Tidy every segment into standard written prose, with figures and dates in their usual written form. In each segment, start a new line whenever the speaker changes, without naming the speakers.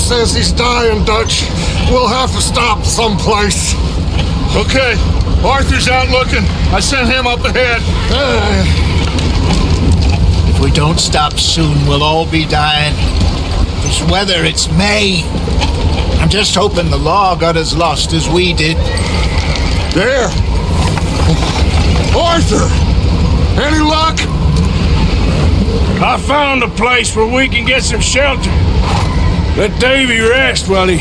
says he's dying, Dutch. We'll have to stop someplace.
Okay, Arthur's out looking. I sent him up ahead.
If we don't stop soon, we'll all be dying. This weather, it's May. I'm just hoping the law got as lost as we did.
There! Arthur! Any luck?
I found a place where we can get some shelter. Let Davy rest while he...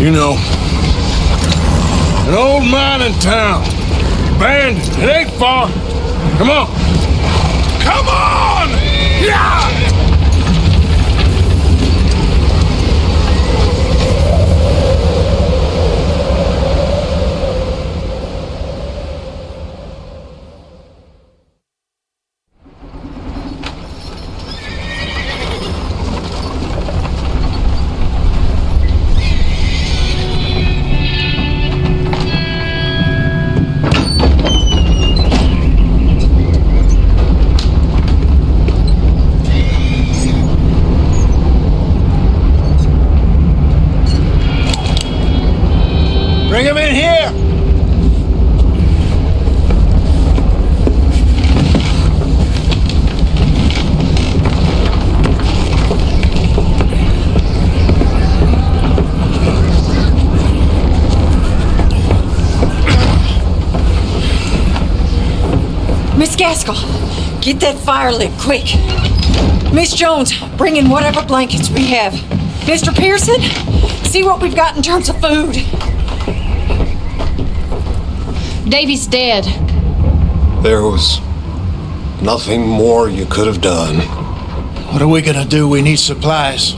You know. An old mining town. Abandoned. It ain't far. Come on. Come on! Yeah!
Bring him in here!
Miss Gaskell, get that fire lit, quick. Miss Jones, bring in whatever blankets we have. Mr. Pearson, see what we've got in terms of food.
Davy's dead.
There was nothing more you could have done.
What are we gonna do? We need supplies.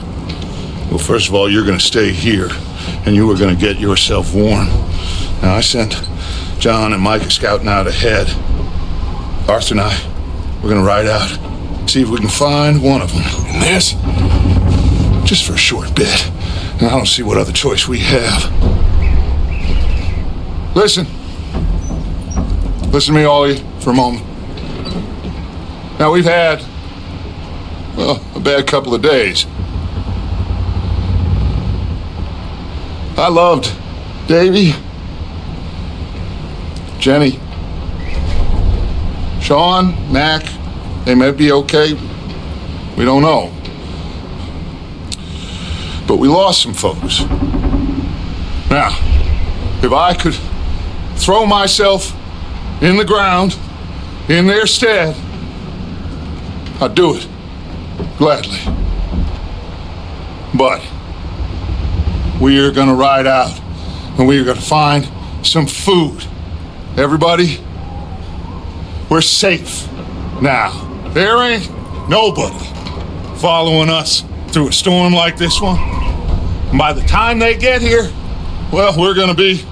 Well, first of all, you're going to stay here, and you are going to get yourself warm. Now, I sent John and Micah scouting out ahead. Arthur and I, we're going to ride out, see if we can find one of them. And this, just for a short bit. And I don't see what other choice we have. Listen. Listen to me, all of you, for a moment. Now, we've had, well, a bad couple of days. I loved Davy, Jenny, Sean, Mac. They may be okay. We don't know. But we lost some folks. Now, if I could throw myself in the ground, in their stead, I'd do it, gladly. But we are gonna ride out, and we are gonna find some food. Everybody, we're safe now. There ain't nobody following us through a storm like this one. And by the time they get here, well, we're gonna be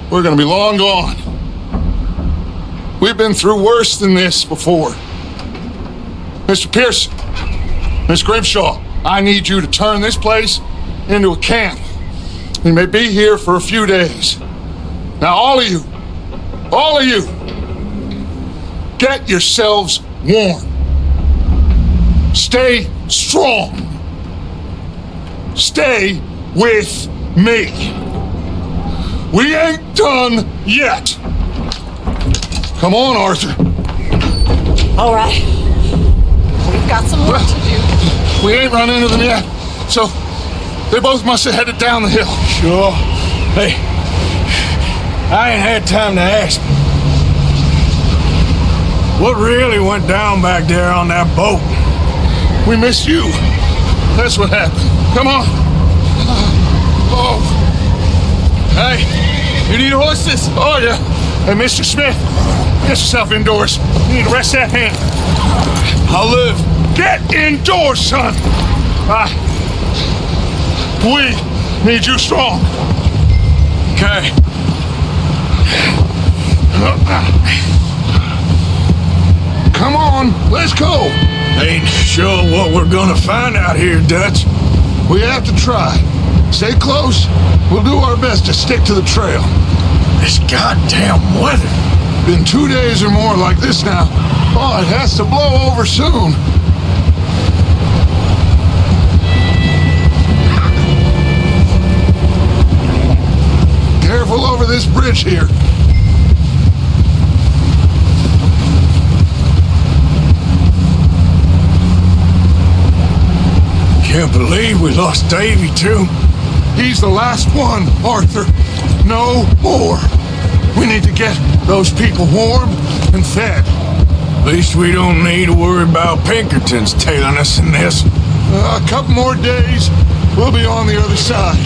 long gone. We've been through worse than this before. Mr. Pearson, Miss Grimshaw, I need you to turn this place into a camp. We may be here for a few days. Now, all of you, get yourselves warm. Stay strong. Stay with me. We ain't done yet. Come on, Arthur.
All right. We've got some work to do.
We ain't run into them yet, so they both must have headed down the hill.
Sure. Hey, I ain't had time to ask. What really went down back there on that boat?
We missed you. That's what happened. Come on. Oh. Hey, you need horses? Oh, yeah. Hey, Mr. Smith, get yourself indoors. You need to rest that hand.
I'll live.
Get indoors, son. We need you strong.
Okay.
Come on, let's go.
Ain't sure what we're gonna find out here, Dutch.
We have to try. Stay close. We'll do our best to stick to the trail.
This goddamn weather.
Been 2 days or more like this now. Oh, it has to blow over soon. Careful over this bridge here.
Can't believe we lost Davy, too.
He's the last one, Arthur. No more. We need to get those people warm and fed.
At least we don't need to worry about Pinkertons tailing us in this.
A couple more days, we'll be on the other side.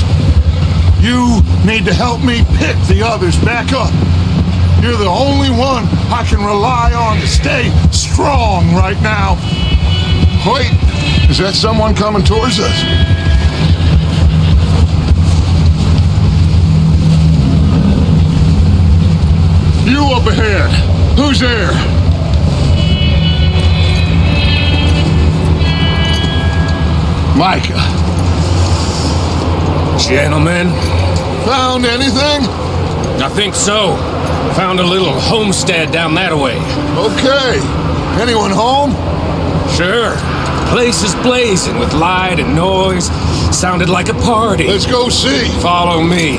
You need to help me pick the others back up. You're the only one I can rely on to stay strong right now. Wait, is that someone coming towards us? You up ahead. Who's there? Micah.
Gentlemen,
Found anything?
I think so. Found a little homestead down that way.
Okay. Anyone home?
Sure. Place is blazing with light and noise. Sounded like a party.
Let's go see.
Follow me.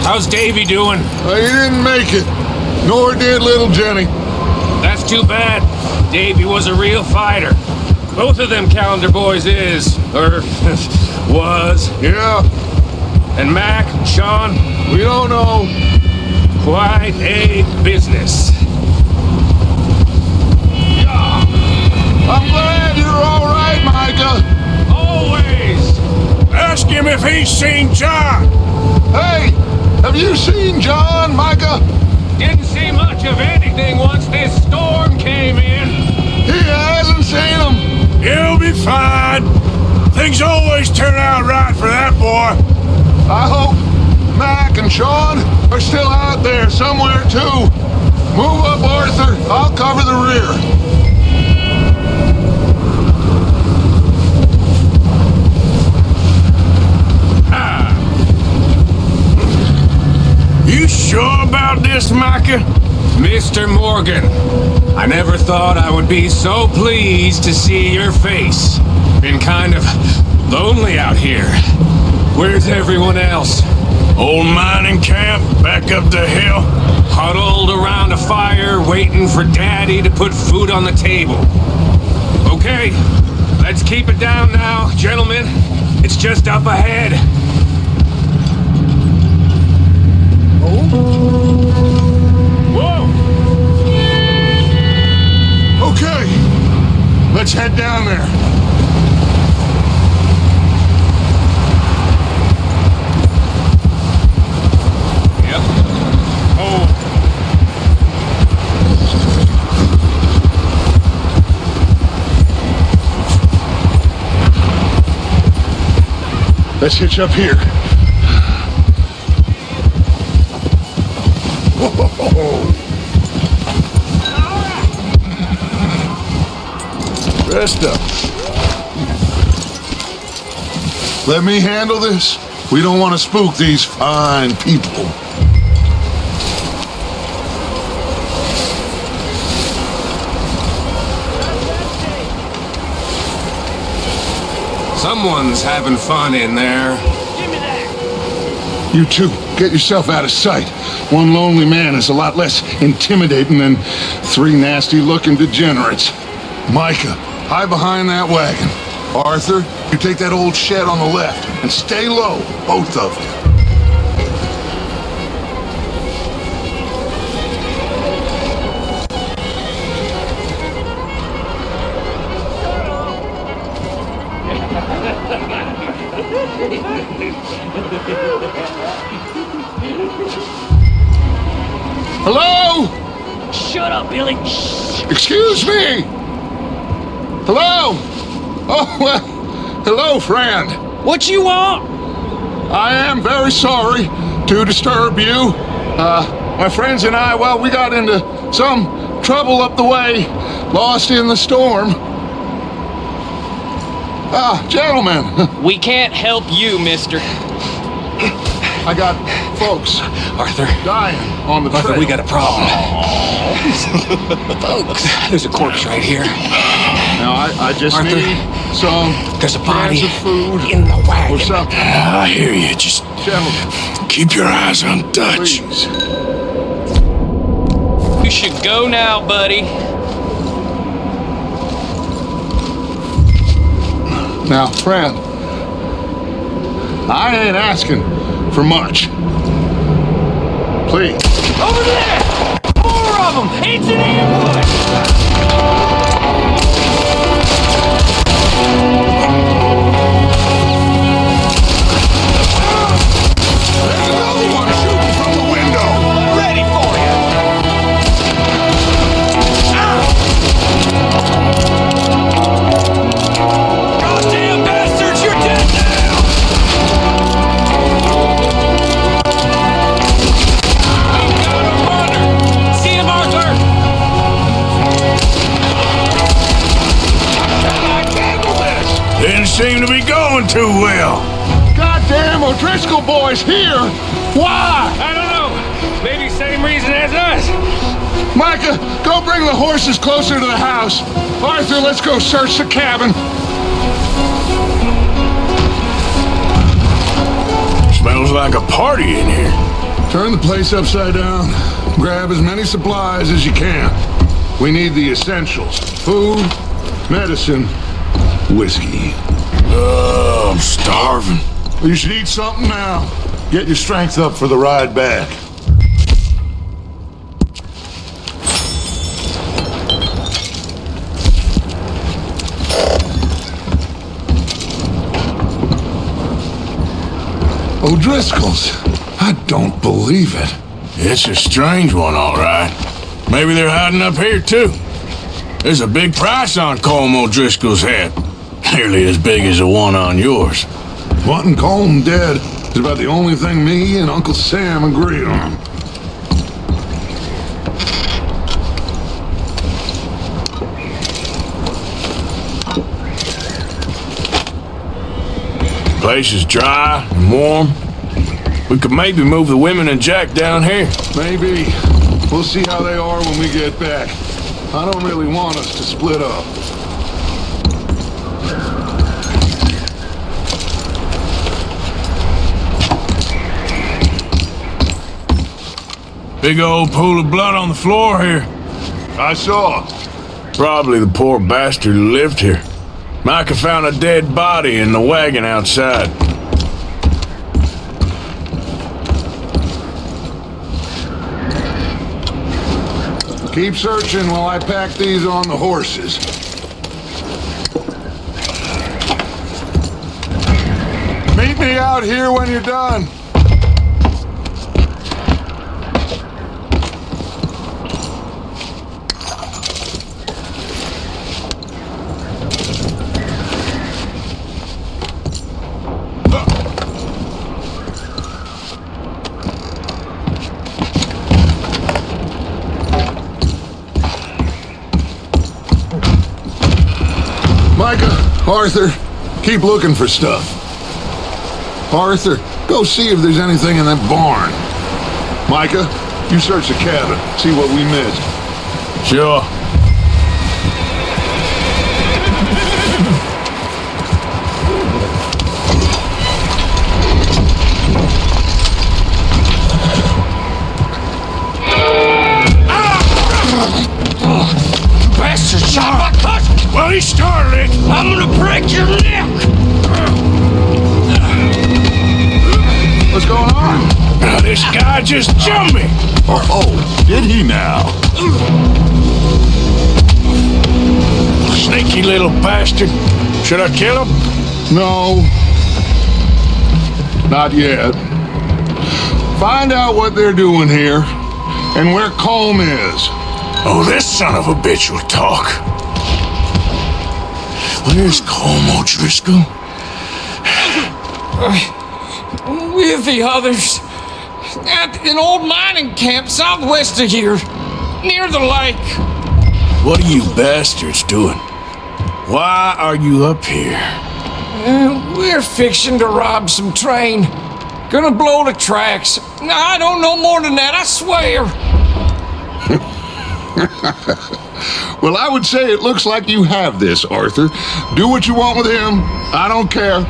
How's Davy doing?
He didn't make it. Nor did little Jenny.
That's too bad. Davy was a real fighter. Both of them calendar boys is, or was.
Yeah,
And Mac, Sean,
we don't know.
quite a business.
I'm glad you're all right, Micah.
Always.
Ask him if he's seen John.
Hey, have you seen John, Micah?
Didn't see much of anything once this storm came in.
He hasn't seen him.
He'll be fine. Things always turn out right for that boy.
I hope Mac and Sean are still out there somewhere, too. Move up, Arthur. I'll cover the rear.
You sure about this, Micah?
Mr. Morgan, I never thought I would be so pleased to see your face. Been kind of lonely out here. Where's everyone else?
Old mining camp back up the hill.
Huddled around a fire waiting for Daddy to put food on the table. Okay, let's keep it down now, gentlemen. It's just up ahead. Whoa!
Okay, let's head down there.
Yep. Oh.
Let's hitch up here. Rest up. Let me handle this. We don't want to spook these fine people.
Someone's having fun in there.
You two, get yourself out of sight. One lonely man is a lot less intimidating than three nasty-looking degenerates. Micah, hide behind that wagon. Arthur, you take that old shed on the left and stay low, both of you. Hello?
Shut up, Billy.
Excuse me? Hello? Oh, well, hello, friend.
What you want?
I am very sorry to disturb you. My friends and I, well, we got into some trouble up the way, lost in the storm. Gentlemen,
We can't help you, mister.
I got folks
Arthur,
dying on the
Arthur,
trail.
we got a problem. Folks, there's a corpse right here.
Now, I just
Arthur,
need some
There's a
cans
body
of food
in the wagon.
or something.
I hear you. Just
Gentlemen,
keep your eyes on Dutch.
please.
You should go now, buddy.
Now, friend, I ain't asking for much. Please.
Over there! More of them! It's an ambush!
There's another one shooting from the window.
Ready for you! Goddamn bastards, you're dead now! We've got a runner! See him, Arthur!
I handle this.
Didn't seem to be going too well.
Goddamn O'Driscoll boys here. Why?
I don't know. Maybe same reason as us.
Micah, go bring the horses closer to the house. Arthur, let's go search the cabin.
Smells like a party in here.
Turn the place upside down. Grab as many supplies as you can. We need the essentials. Food, medicine, whiskey.
I'm starving.
You should eat something now. Get your strength up for the ride back. O'Driscoll's. I don't believe it.
It's a strange one, all right. Maybe they're hiding up here, too. There's a big price on Colm O'Driscoll's head. Nearly as big as the one on yours.
Wanting Colm dead is about the only thing me and Uncle Sam agree on.
Place is dry and warm. We could maybe move the women and Jack down here.
Maybe. We'll see how they are when we get back. I don't really want us to split up.
Big old pool of blood on the floor here.
I saw.
Probably the poor bastard who lived here. Micah found a dead body in the wagon outside.
Keep searching while I pack these on the horses. Meet me out here when you're done. Micah, Arthur, keep looking for stuff. Arthur, go see if there's anything in that barn. Micah, you search the cabin, see what we missed.
Sure.
Bastard shot my cousin!
Well, he started it.
I'm gonna break your neck!
What's going on?
Now, this guy just jumped me.
Oh, did he now?
Sneaky little bastard. Should I kill him?
No. Not yet. Find out what they're doing here and where Colm is.
Oh, this son of a bitch will talk. Where's Colm O'Driscoll?
With the others. At an old mining camp southwest of here. Near the lake.
What are you bastards doing? Why are you up here?
We're fixing to rob some train. Gonna blow the tracks. I don't know more than that, I swear.
Well, I would say it looks like you have this, Arthur. Do what you want with him. I don't care.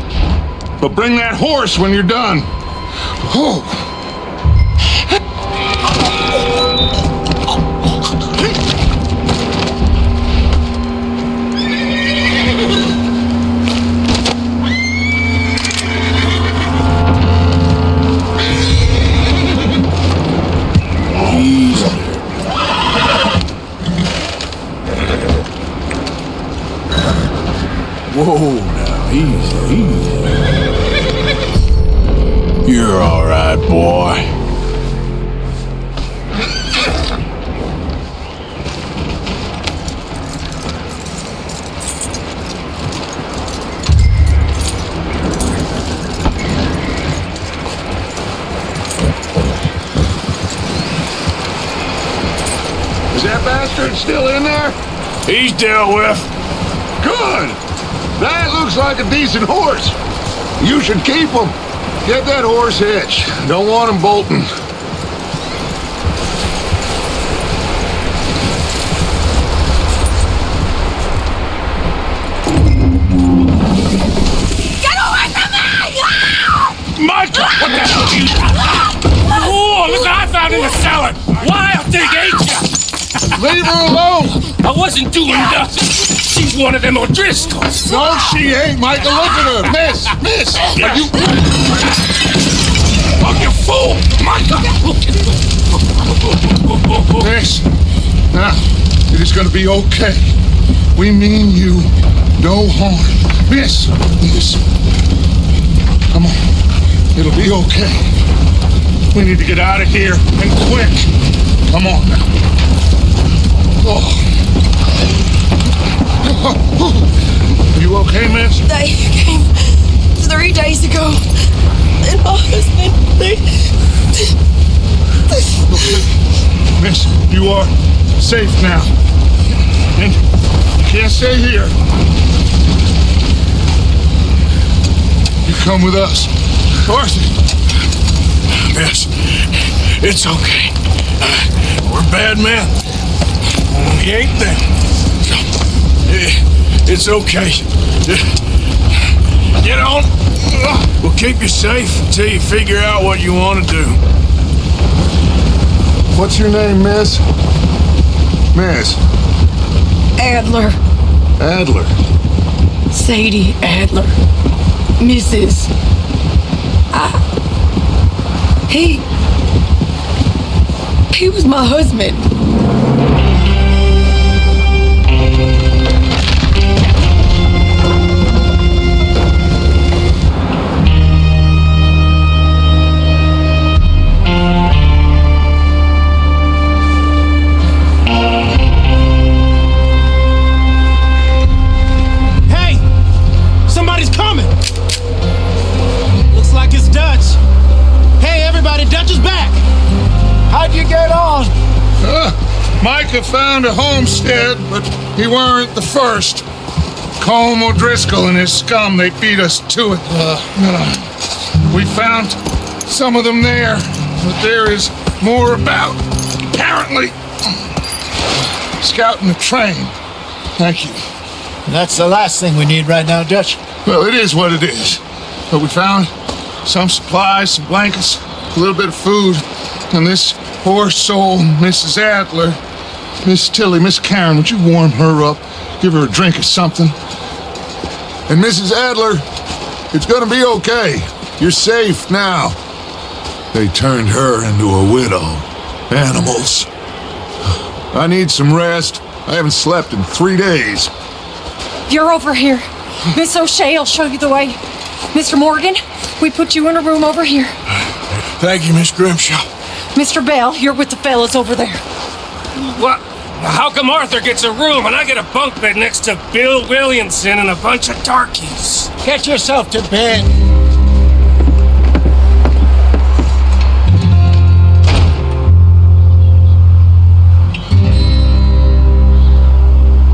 But bring that horse when you're done. Oh.
Whoa, now, easy. You're all right, boy.
Is that bastard still in there?
He's dealt with.
Good! That looks like a decent horse. You should keep him. Get that horse hitched. Don't want him bolting.
Get away from me!
Michael! What the hell are you...
Oh, look what I found in the cellar! Wild thing, ain't ya?
Leave her alone!
I wasn't doing nothing. She's one of them O'Driscolls.
No, she ain't, Michael. Look at her. Miss, are you...
Oh, you fool! Michael!
Miss, now, it is gonna be okay. We mean you no harm. Miss. Come on. It'll be okay. We need to get out of here, and quick. Come on now. Oh. Are you okay, miss?
They came 3 days ago. And my husband,
Miss, you are safe now. And you can't stay here. You come with us. Arthur.
Miss, it's okay. We're bad men. We ain't them. It's okay. Get on. We'll keep you safe until you figure out what you want to do.
What's your name, miss? Miss.
Adler.
Adler.
Sadie Adler. Mrs. He was my husband.
Hey! Somebody's coming! Looks like it's Dutch. Hey, everybody, Dutch is back! How'd you get on?
Micah found a homestead, but he weren't the first. Colm O'Driscoll and his scum, they beat us to it. We found some of them there, but there is more about. Apparently, scouting the train. Thank you.
That's the last thing we need right now, Dutch.
Well, it is what it is. But we found some supplies, some blankets, a little bit of food, and this poor soul, Mrs. Adler, Miss Tilly, Miss Karen, would you warm her up? Give her a drink or something? And Mrs. Adler, it's gonna be okay. You're safe now. They turned her into a widow. Animals. I need some rest. I haven't slept in 3 days.
You're over here. Miss O'Shea will show you the way. Mr. Morgan, we put you in a room over here.
Thank you, Miss Grimshaw.
Mr. Bell, you're with the fellas over there.
What? How come Arthur gets a room and I get a bunk bed next to Bill Williamson and a bunch of darkies?
Get yourself to bed.